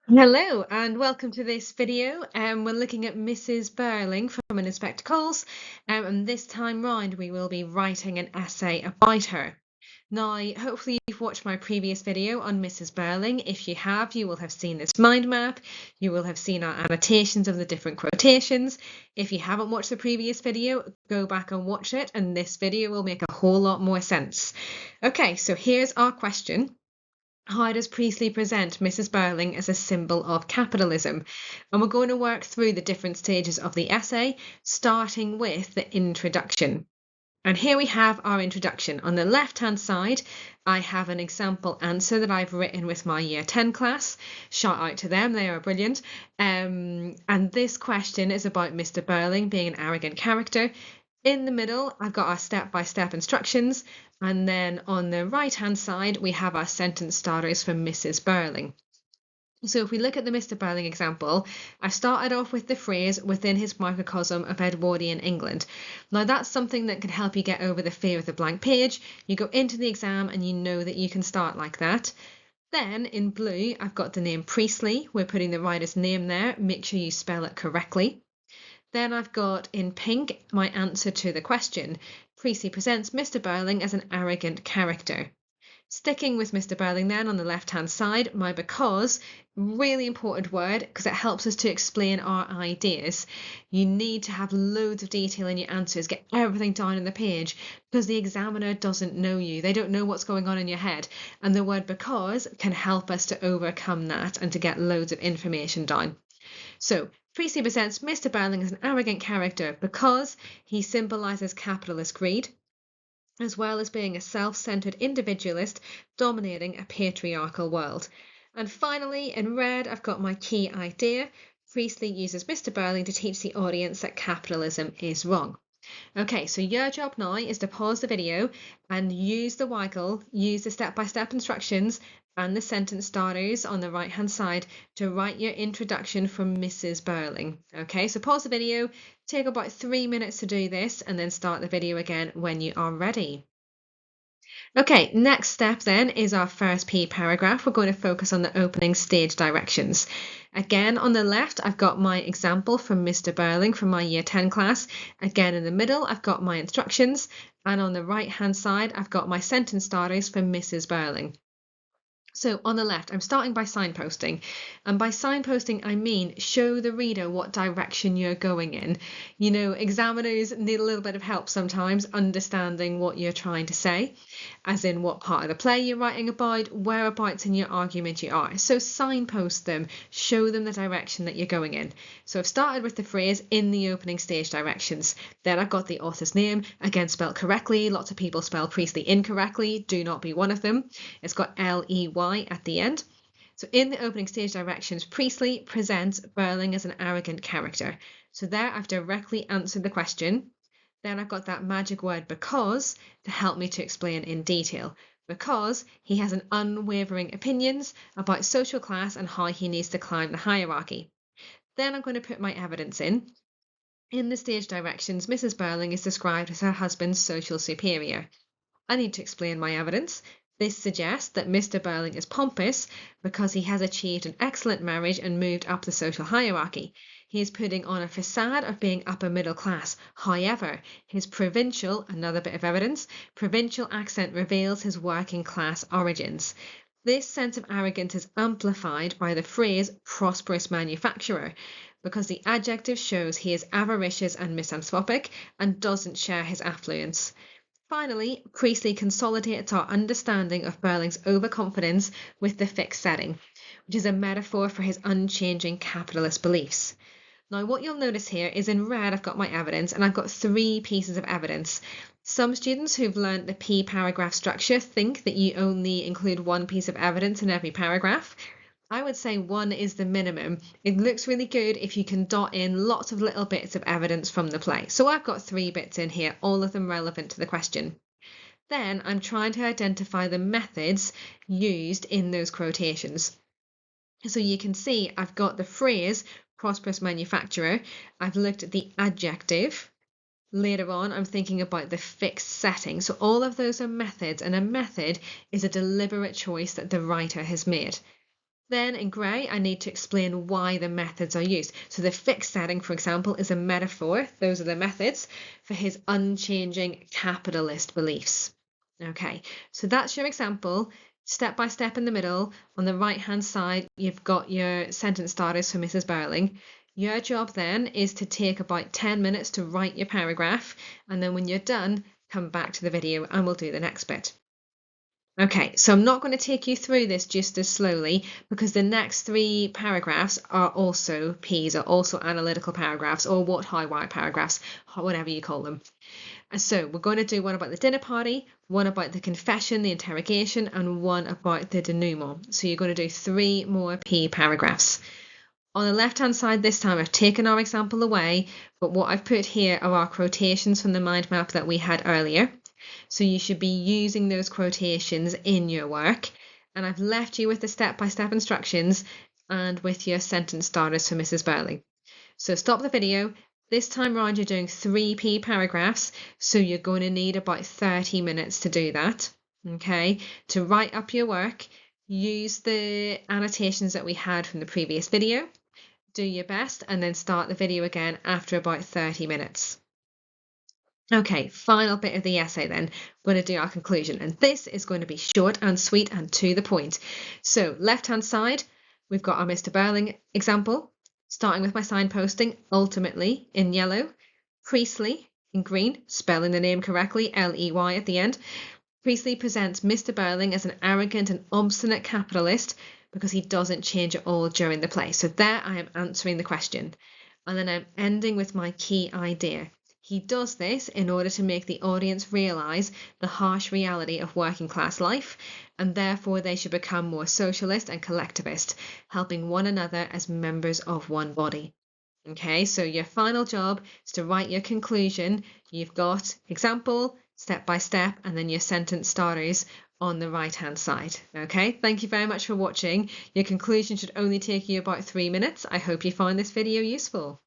Hello and welcome to this video. We're looking at Mrs. Birling from An Inspector Calls, and this time round we will be writing an essay about her. Now, hopefully you've watched my previous video on Mrs. Birling. If you have, you will have seen this mind map. You will have seen our annotations of the different quotations. If you haven't watched the previous video, go back and watch it, and this video will make a whole lot more sense. Okay, so here's our question. How does Priestley present Mrs. Birling as a symbol of capitalism? And we're going to work through the different stages of the essay, starting with the introduction. And here we have our introduction. On the left-hand side, I have an example answer that I've written with my Year 10 class. Shout out to them, they are brilliant. And this question is about Mr. Birling being an arrogant character. In the middle, I've got our step-by-step instructions, and then on the right-hand side, we have our sentence starters for Mrs. Birling. So if we look at the Mr. Birling example, I started off with the phrase within his microcosm of Edwardian England. Now that's something that can help you get over the fear of the blank page. You go into the exam and you know that you can start like that. Then in blue, I've got the name Priestley. We're putting the writer's name there. Make sure you spell it correctly. Then I've got in pink my answer to the question. Priestley presents Mr. Birling as an arrogant character. Sticking with Mr. Birling then on the left-hand side, my because, really important word because it helps us to explain our ideas. You need to have loads of detail in your answers, get everything down on the page because the examiner doesn't know you. They don't know what's going on in your head. And the word because can help us to overcome that and to get loads of information down. So Priestley presents Mr. Birling as an arrogant character because he symbolises capitalist greed, as well as being a self-centred individualist dominating a patriarchal world. And finally, in red, I've got my key idea. Priestley uses Mr. Birling to teach the audience that capitalism is wrong. Okay, so your job now is to pause the video and use the waggle, use the step-by-step instructions and the sentence starters on the right-hand side to write your introduction from Mrs. Birling. Okay, so pause the video, take about 3 minutes to do this, and then start the video again when you are ready. Okay, next step then is our first P paragraph. We're going to focus on the opening stage directions. Again, on the left, I've got my example from Mr. Birling from my Year 10 class. Again, in the middle, I've got my instructions. And on the right-hand side, I've got my sentence starters for Mrs. Birling. So on the left, I'm starting by signposting. And by signposting, I mean show the reader what direction you're going in. You know, examiners need a little bit of help sometimes understanding what you're trying to say, as in what part of the play you're writing about, whereabouts in your argument you are. So signpost them, show them the direction that you're going in. So I've started with the phrase in the opening stage directions. Then I've got the author's name, again spelled correctly. Lots of people spell Priestley incorrectly. Do not be one of them. It's got L-E-Y at the end. So in the opening stage directions, Priestley presents Birling as an arrogant character. So there I've directly answered the question. Then I've got that magic word because to help me to explain in detail. Because he has an unwavering opinions about social class and how he needs to climb the hierarchy. Then I'm going to put my evidence in. In the stage directions, Mrs. Birling is described as her husband's social superior. I need to explain my evidence. This suggests that Mr. Birling is pompous because he has achieved an excellent marriage and moved up the social hierarchy. He is putting on a facade of being upper middle class. However, his provincial, another bit of evidence, provincial accent reveals his working class origins. This sense of arrogance is amplified by the phrase prosperous manufacturer because the adjective shows he is avaricious and misanthropic and doesn't share his affluence. Finally, Priestley consolidates our understanding of Birling's overconfidence with the fixed setting, which is a metaphor for his unchanging capitalist beliefs. Now, what you'll notice here is in red, I've got my evidence, and I've got 3 pieces of evidence. Some students who've learned the P paragraph structure think that you only include 1 piece of evidence in every paragraph. I would say 1 is the minimum. It looks really good if you can dot in lots of little bits of evidence from the play. So I've got 3 bits in here, all of them relevant to the question. Then I'm trying to identify the methods used in those quotations. So you can see I've got the phrase prosperous manufacturer. I've looked at the adjective. Later on, I'm thinking about the fixed setting. So all of those are methods, and a method is a deliberate choice that the writer has made. Then in grey, I need to explain why the methods are used. So the fixed setting, for example, is a metaphor. Those are the methods for his unchanging capitalist beliefs. Okay, so that's your example. Step by step in the middle. On the right-hand side, you've got your sentence starters for Mrs. Birling. Your job then is to take about 10 minutes to write your paragraph. And then when you're done, come back to the video and we'll do the next bit. Okay, so I'm not going to take you through this just as slowly because the next 3 paragraphs are also P's, are also analytical paragraphs or what, how, why paragraphs, whatever you call them. And so we're going to do one about the dinner party, one about the confession, the interrogation, and one about the denouement. So you're going to do 3 more P paragraphs. On the left-hand side this time, I've taken our example away, but what I've put here are our quotations from the mind map that we had earlier. So you should be using those quotations in your work. And I've left you with the step-by-step instructions and with your sentence starters for Mrs. Birling. So stop the video. This time round, you're doing 3 P paragraphs. So you're going to need about 30 minutes to do that. Okay, to write up your work, use the annotations that we had from the previous video. Do your best and then start the video again after about 30 minutes. Okay, final bit of the essay then. We're going to do our conclusion, and this is going to be short and sweet and to the point. So left-hand side, we've got our Mr. Birling example, starting with my signposting, ultimately in yellow, Priestley in green, spelling the name correctly, L-E-Y at the end. Priestley presents Mr. Birling as an arrogant and obstinate capitalist because he doesn't change at all during the play. So there I am answering the question. And then I'm ending with my key idea. He does this in order to make the audience realise the harsh reality of working class life, and therefore they should become more socialist and collectivist, helping one another as members of one body. Okay, so your final job is to write your conclusion. You've got example, step by step, and then your sentence starters on the right hand side. Okay, thank you very much for watching. Your conclusion should only take you about 3 minutes. I hope you find this video useful.